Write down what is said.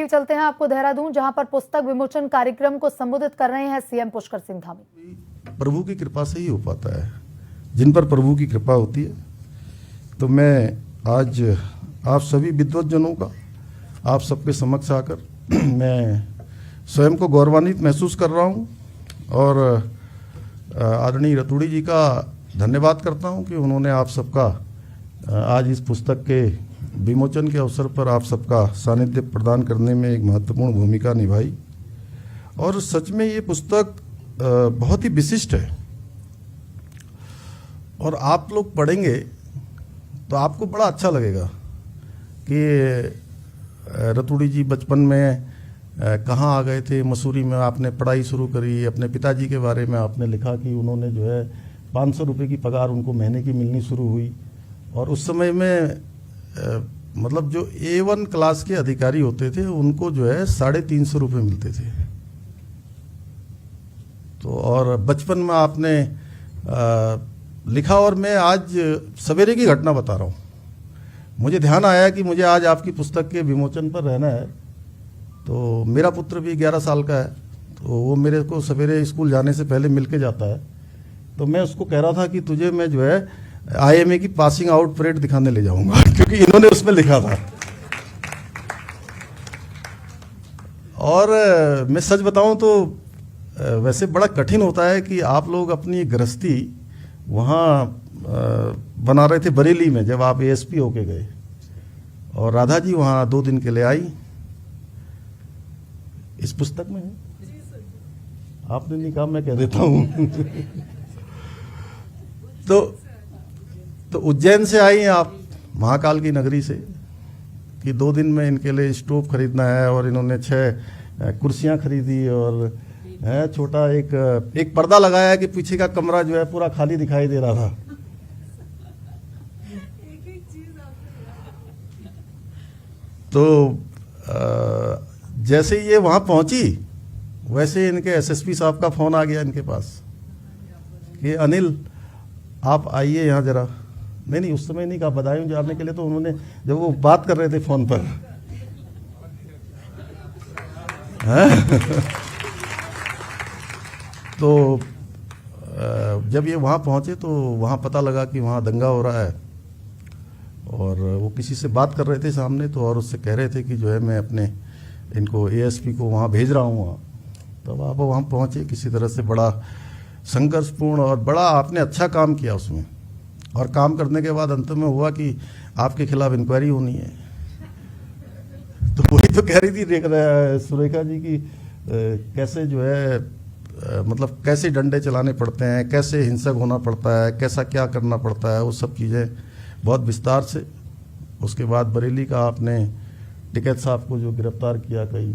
चलते हैं आपको देहरादून, जहां पर पुस्तक विमोचन कार्यक्रम को संबोधित कर रहे हैं सीएम पुष्कर सिंह धामी। प्रभु की कृपा से ही हो पाता है, जिन पर प्रभु की कृपा होती है। तो मैं आज आप सभी विद्वतजनों का आप सबके समक्ष आकर मैं स्वयं को गौरवान्वित महसूस कर रहा हूं और आदरणीय रतूड़ी जी का धन्यवाद करता हूं कि उन्होंने आप सबका आज इस पुस्तक के विमोचन के अवसर पर आप सबका सानिध्य प्रदान करने में एक महत्वपूर्ण भूमिका निभाई। और सच में ये पुस्तक बहुत ही विशिष्ट है और आप लोग पढ़ेंगे तो आपको बड़ा अच्छा लगेगा कि रतूड़ी जी बचपन में कहाँ आ गए थे। मसूरी में आपने पढ़ाई शुरू करी, अपने पिताजी के बारे में आपने लिखा कि उन्होंने जो है 500 रुपये की पगार उनको महीने की मिलनी शुरू हुई और उस समय में मतलब जो A1 क्लास के अधिकारी होते थे उनको जो है 350 रुपये मिलते थे। तो और बचपन में आपने लिखा और मैं आज सवेरे की घटना बता रहा हूँ। मुझे ध्यान आया कि मुझे आज आपकी पुस्तक के विमोचन पर रहना है। तो मेरा पुत्र भी 11 साल का है, तो वो मेरे को सवेरे स्कूल जाने से पहले मिल के जाता है। तो मैं उसको कह रहा था कि तुझे मैं जो है IMA की पासिंग आउट परेड दिखाने ले जाऊंगा क्योंकि इन्होंने उसमें लिखा था। और मैं सच बताऊं तो वैसे बड़ा कठिन होता है कि आप लोग अपनी गृहस्थी वहाँ बना रहे थे बरेली में जब आप ASP होके गए और राधा जी वहाँ 2 दिन के लिए आई। इस पुस्तक में है, आपने नहीं कहा, मैं कह देता हूँ। तो उज्जैन से आई हैं आप, महाकाल की नगरी से, कि 2 दिन में इनके लिए स्टोव खरीदना है और इन्होंने 6 कुर्सियां खरीदी और है छोटा एक पर्दा लगाया कि पीछे का कमरा जो है पूरा खाली दिखाई दे रहा था। तो जैसे ये वहां पहुंची वैसे इनके SSP साहब का फोन आ गया इनके पास कि अनिल आप आइए यहाँ जरा। नहीं उस समय नहीं कहा, बधाई जाने के लिए। तो उन्होंने जब वो बात कर रहे थे फोन पर तो जब ये वहाँ पहुँचे तो वहाँ पता लगा कि वहाँ दंगा हो रहा है और वो किसी से बात कर रहे थे सामने। तो और उससे कह रहे थे कि जो है मैं अपने इनको ASP को वहाँ भेज रहा हूँ। वहाँ तब आप वहाँ पहुँचे, किसी तरह से बड़ा संघर्षपूर्ण और बड़ा आपने अच्छा काम किया उसमें। और काम करने के बाद अंत में हुआ कि आपके खिलाफ इंक्वायरी होनी है। तो वही तो कह रही थी सुरेखा जी की कैसे जो है मतलब कैसे डंडे चलाने पड़ते हैं, कैसे हिंसक होना पड़ता है, कैसा क्या करना पड़ता है, वो सब चीज़ें बहुत विस्तार से। उसके बाद बरेली का आपने टिकैत साहब को जो गिरफ्तार किया कई